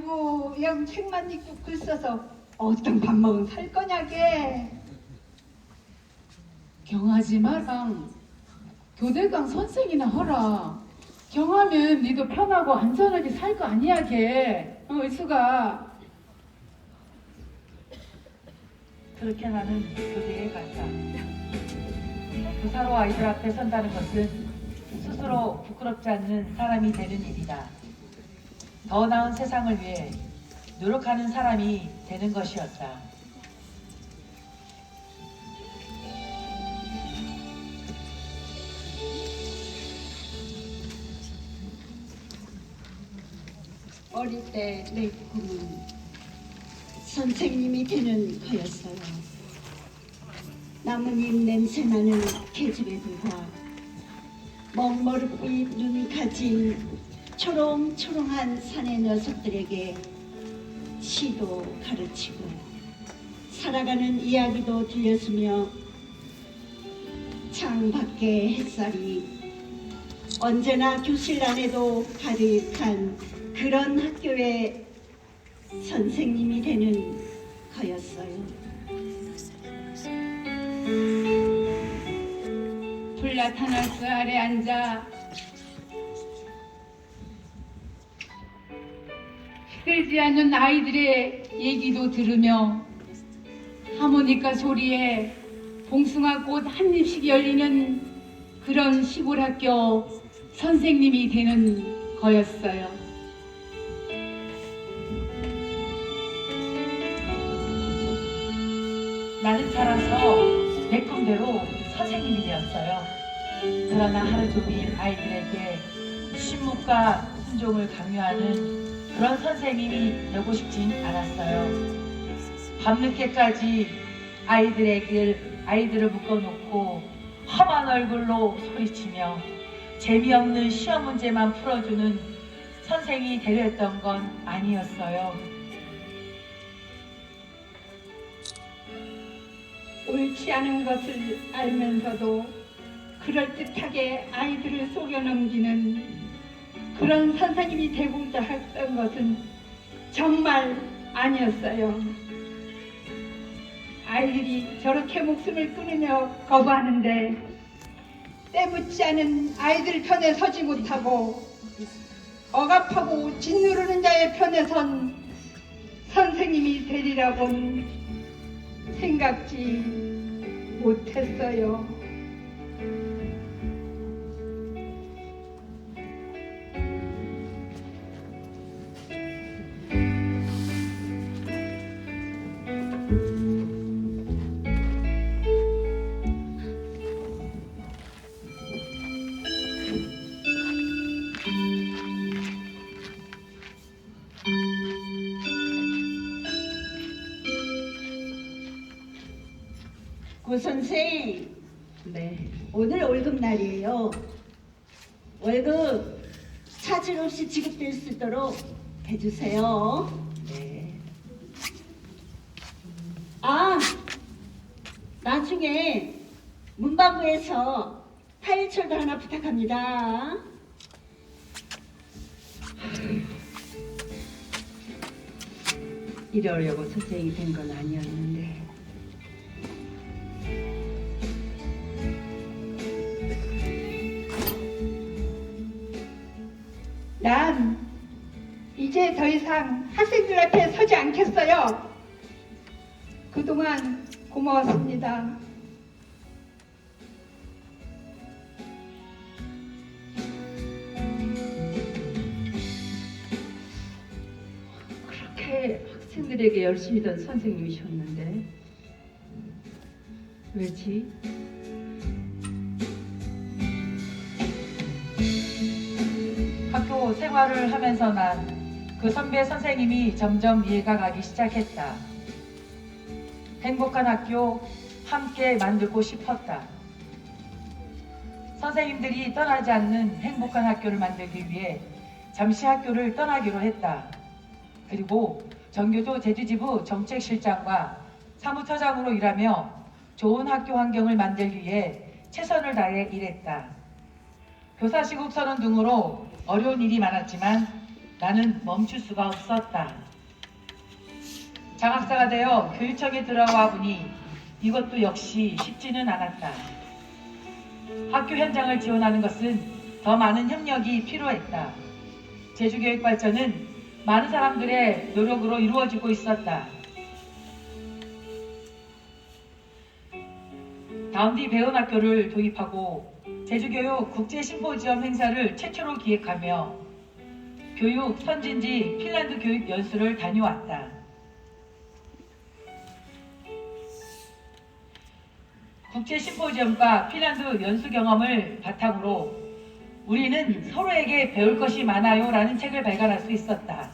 아이고 영 책만 읽고 글 써서 어떤 밥 먹은 살 거냐게. 경하지 마랑 교대강 선생이나 허라. 경하면 니도 편하고 안전하게 살 거 아니야 걔. 의수가. 그렇게 나는 교대에 갔다. 교사로 아이들 앞에 선다는 것은 스스로 부끄럽지 않는 사람이 되는 일이다. 더 나은 세상을 위해 노력하는 사람이 되는 것이었다. 어릴 때 내 꿈은 선생님이 되는 거였어요. 나뭇잎 냄새나는 계집애들과 먹머릇빛 눈 가진 초롱초롱한 사내 녀석들에게 시도 가르치고 살아가는 이야기도 들려주며 창밖의 햇살이 언제나 교실 안에도 가득한 그런 학교의 선생님이 되는 거였어요. 플라타너스 아래 앉아 시들지 않는 아이들의 얘기도 들으며 하모니카 소리에 봉숭아꽃 한 입씩 열리는 그런 시골 학교 선생님이 되는 거였어요. 나는 자라서 내 꿈대로 선생님이 되었어요. 그러나 하루 종일 아이들에게 침묵과 순종을 강요하는 그런 선생님이 되고 싶진 않았어요. 밤늦게까지 아이들을 묶어놓고 험한 얼굴로 소리치며 재미없는 시험 문제만 풀어주는 선생이 되려 했던 건 아니었어요. 옳지 않은 것을 알면서도 그럴듯하게 아이들을 속여넘기는 그런 선생님이 되고자 했던 것은 정말 아니었어요. 아이들이 저렇게 목숨을 끊으며 거부하는데 때묻지 않은 아이들 편에 서지 못하고 억압하고 짓누르는 자의 편에 선 선생님이 되리라고는 생각지 못했어요. 고 선생, 네. 오늘 월급날이에요. 월급 차질 없이 지급될 수 있도록 해주세요. 네. 아, 나중에 문방구에서 파일철도 하나 부탁합니다. 이러려고 선생이 된 건 아니었는데 난 이제 더 이상 학생들 앞에 서지 않겠어요. 그동안 고마웠습니다. 그렇게 학생들에게 열심히 던 선생님이셨는데 왜지? 학교 생활을 하면서 난 그 선배 선생님이 점점 이해가 가기 시작했다. 행복한 학교 함께 만들고 싶었다. 선생님들이 떠나지 않는 행복한 학교를 만들기 위해 잠시 학교를 떠나기로 했다. 그리고 전교조 제주지부 정책실장과 사무처장으로 일하며 좋은 학교 환경을 만들기 위해 최선을 다해 일했다. 교사 시국 선언 등으로 어려운 일이 많았지만 나는 멈출 수가 없었다. 장학사가 되어 교육청에 들어와 보니 이것도 역시 쉽지는 않았다. 학교 현장을 지원하는 것은 더 많은 협력이 필요했다. 제주교육 발전은 많은 사람들의 노력으로 이루어지고 있었다. 다운디 배운학교를 도입하고 제주교육 국제심포지엄 행사를 최초로 기획하며 교육 선진지 핀란드 교육 연수를 다녀왔다. 국제심포지엄과 핀란드 연수 경험을 바탕으로 우리는 서로에게 배울 것이 많아요 라는 책을 발간할 수 있었다.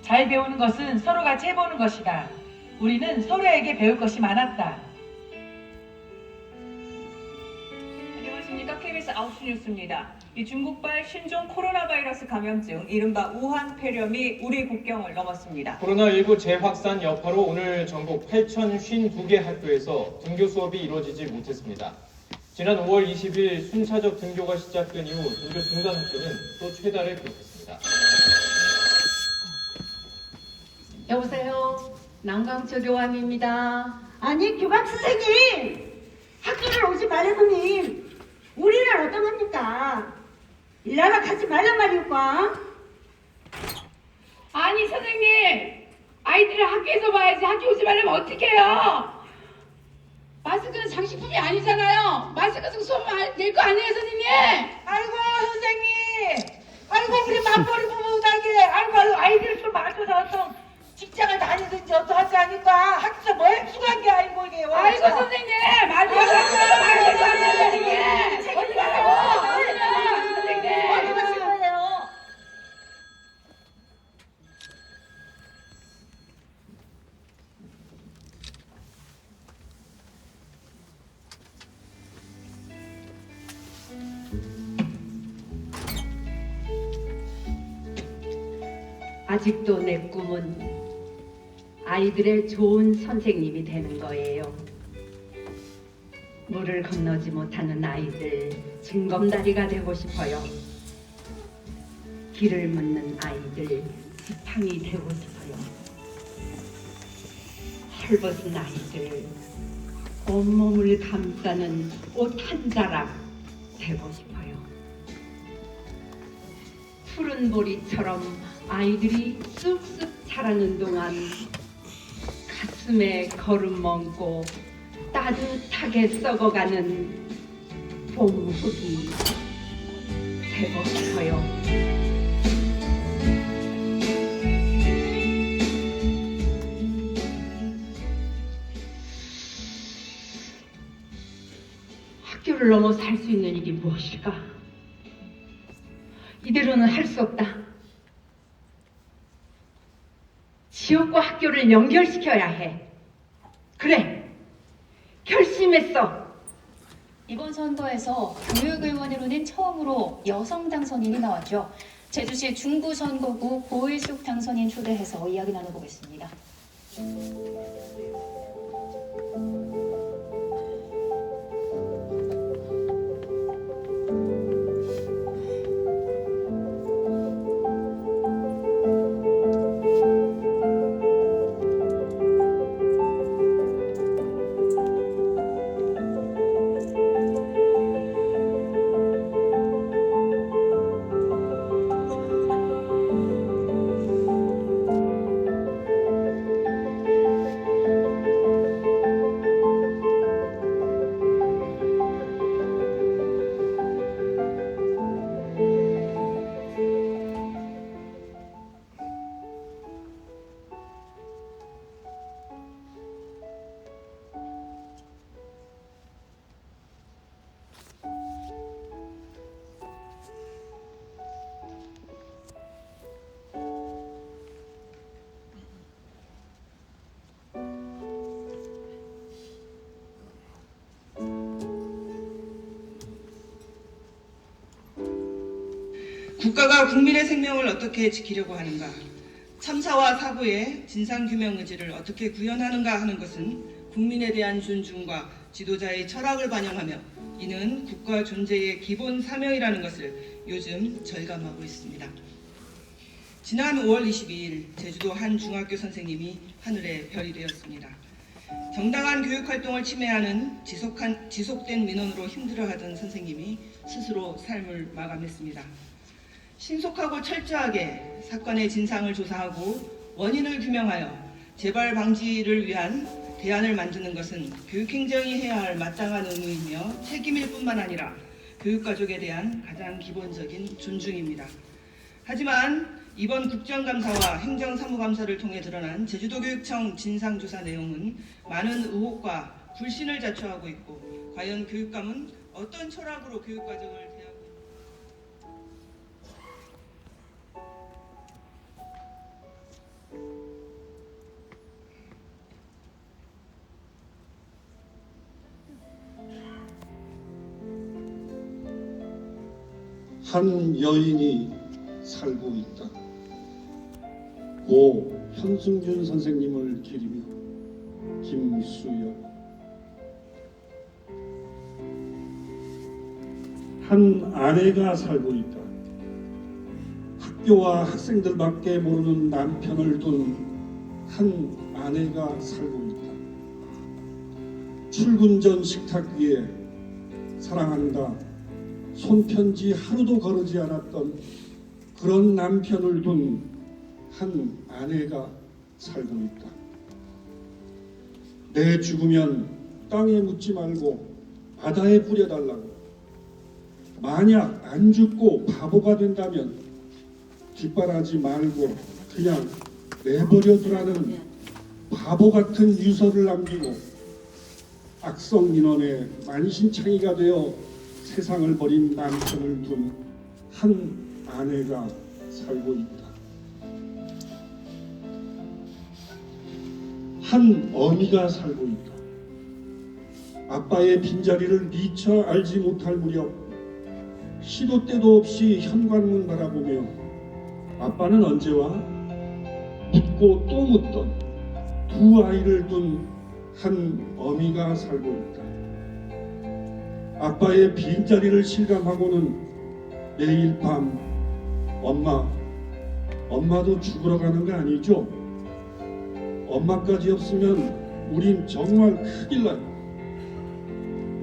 잘 배우는 것은 서로 같이 해보는 것이다. 우리는 서로에게 배울 것이 많았다. 안녕하십니까. KBS 9시 뉴스입니다. 이 중국발 신종 코로나 바이러스 감염증 이른바 우한 폐렴이 우리 국경을 넘었습니다. 코로나19 재확산 여파로 오늘 전국 8,052개 학교에서 등교 수업이 이루어지지 못했습니다. 지난 5월 20일 순차적 등교가 시작된 이후 등교 중단 학교는 또 최다를 기록했습니다. 여보세요. 난강초 교환입니다. 아니 교감 선생님 학교를 오지 말라더니 우리는 어떤 겁니까? 일하러 가지 말란 말이오까? 아니 선생님, 아이들을 학교에서 봐야지 학교 오지 말라면 어떡해요? 마스크는 장식품이 아니잖아요. 마스크 쓰고 수업 낼 거 아니에요 선생님? 아이고 선생님, 아이고 우리 맞벌이 부부에게 아이고 아이들 좀 맞춰서 어떤 직장을 다니든지 어떡하지 하니까 학교 뭐 해주간 게 아니고 이게 아이고 선생님, 말씀하세요. 선생님, 어디 가라고? 선생님. 어디 가신 거예요? 아직도 내 꿈은 아이들의 좋은 선생님이 되는 거예요. 물을 건너지 못하는 아이들 징검다리가 되고 싶어요. 길을 묻는 아이들 지팡이 되고 싶어요. 헐벗은 아이들 온몸을 감싸는 옷 한 자락 되고 싶어요. 푸른 보리처럼 아이들이 쑥쑥 자라는 동안 가슴에 걸음 얹고 따뜻하게 썩어가는 봄 흙이 되고 싶어요. 학교를 넘어서 할 수 있는 일이 무엇일까? 이대로는 할 수 없다. 지역과 학교를 연결시켜야 해. 그래, 결심했어. 이번 선거에서 교육의원으로는 처음으로 여성 당선인이 나왔죠. 제주시 중부선거구 고일숙 당선인 초대해서 이야기 나눠보겠습니다. 국가가 국민의 생명을 어떻게 지키려고 하는가, 참사와 사고의 진상규명 의지를 어떻게 구현하는가 하는 것은 국민에 대한 존중과 지도자의 철학을 반영하며 이는 국가 존재의 기본 사명이라는 것을 요즘 절감하고 있습니다. 지난 5월 22일 제주도 한 중학교 선생님이 하늘의 별이 되었습니다. 정당한 교육활동을 침해하는 지속된 민원으로 힘들어하던 선생님이 스스로 삶을 마감했습니다. 신속하고 철저하게 사건의 진상을 조사하고 원인을 규명하여 재발 방지를 위한 대안을 만드는 것은 교육행정이 해야 할 마땅한 의무이며 책임일 뿐만 아니라 교육가족에 대한 가장 기본적인 존중입니다. 하지만 이번 국정감사와 행정사무감사를 통해 드러난 제주도교육청 진상조사 내용은 많은 의혹과 불신을 자초하고 있고, 과연 교육감은 어떤 철학으로 교육과정을 대하고 한 여인이 살고 있다. 고 현승준 선생님을 기리며 김수연. 한 아내가 살고 있다. 학교와 학생들밖에 모르는 남편을 둔 한 아내가 살고 있다. 출근 전 식탁 위에 사랑한다 손편지 하루도 거르지 않았던 그런 남편을 둔 한 아내가 살고 있다. 내 죽으면 땅에 묻지 말고 바다에 뿌려달라고. 만약 안 죽고 바보가 된다면 뒷바라지 말고 그냥 내버려두라는 바보 같은 유서를 남기고 악성 민원의 만신창이가 되어 세상을 버린 남편을 둔 한 아내가 살고 있다. 한 어미가 살고 있다. 아빠의 빈자리를 미처 알지 못할 무렵 시도 때도 없이 현관문 바라보며 아빠는 언제 와? 묻고 또 묻던 두 아이를 둔 한 어미가 살고 있다. 아빠의 빈자리를 실감하고는 매일 밤 엄마도 죽으러 가는 거 아니죠? 엄마까지 없으면 우린 정말 큰일 나요.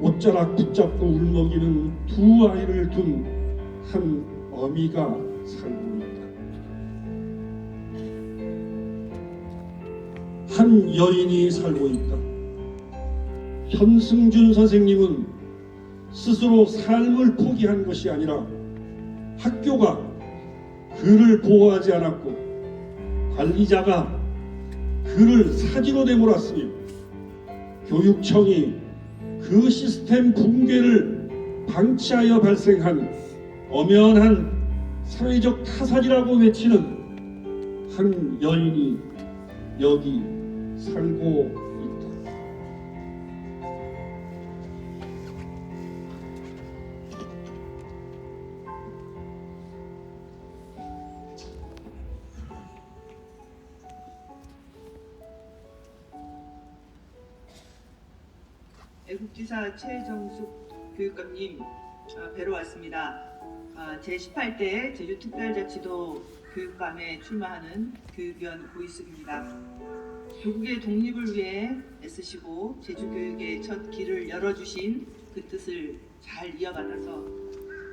옷자락 붙잡고 울먹이는 두 아이를 둔 한 어미가 살고 있다. 한 여인이 살고 있다. 현승준 선생님은 스스로 삶을 포기한 것이 아니라 학교가 그를 보호하지 않았고 관리자가 그를 사지로 내몰았으며 교육청이 그 시스템 붕괴를 방치하여 발생한 엄연한 사회적 타살이라고 외치는 한 여인이 여기 살고 있다. 애국지사 최정숙 교육감님 뵈러 왔습니다. 제18대 제주특별자치도 교육감에 출마하는 교육위원 고이숙입니다. 조국의 독립을 위해 애쓰시고 제주교육의 첫 길을 열어주신 그 뜻을 잘 이어받아서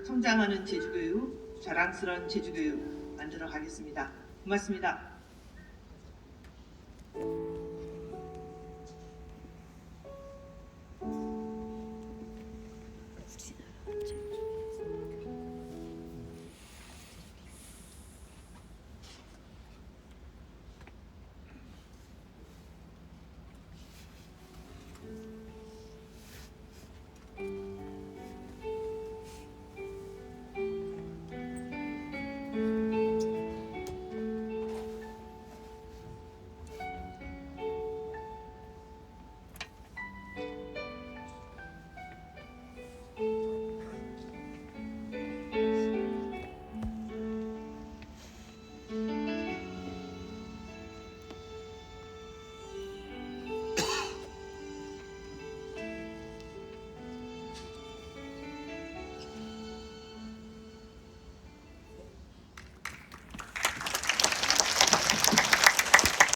성장하는 제주교육, 자랑스러운 제주교육 만들어 가겠습니다. 고맙습니다.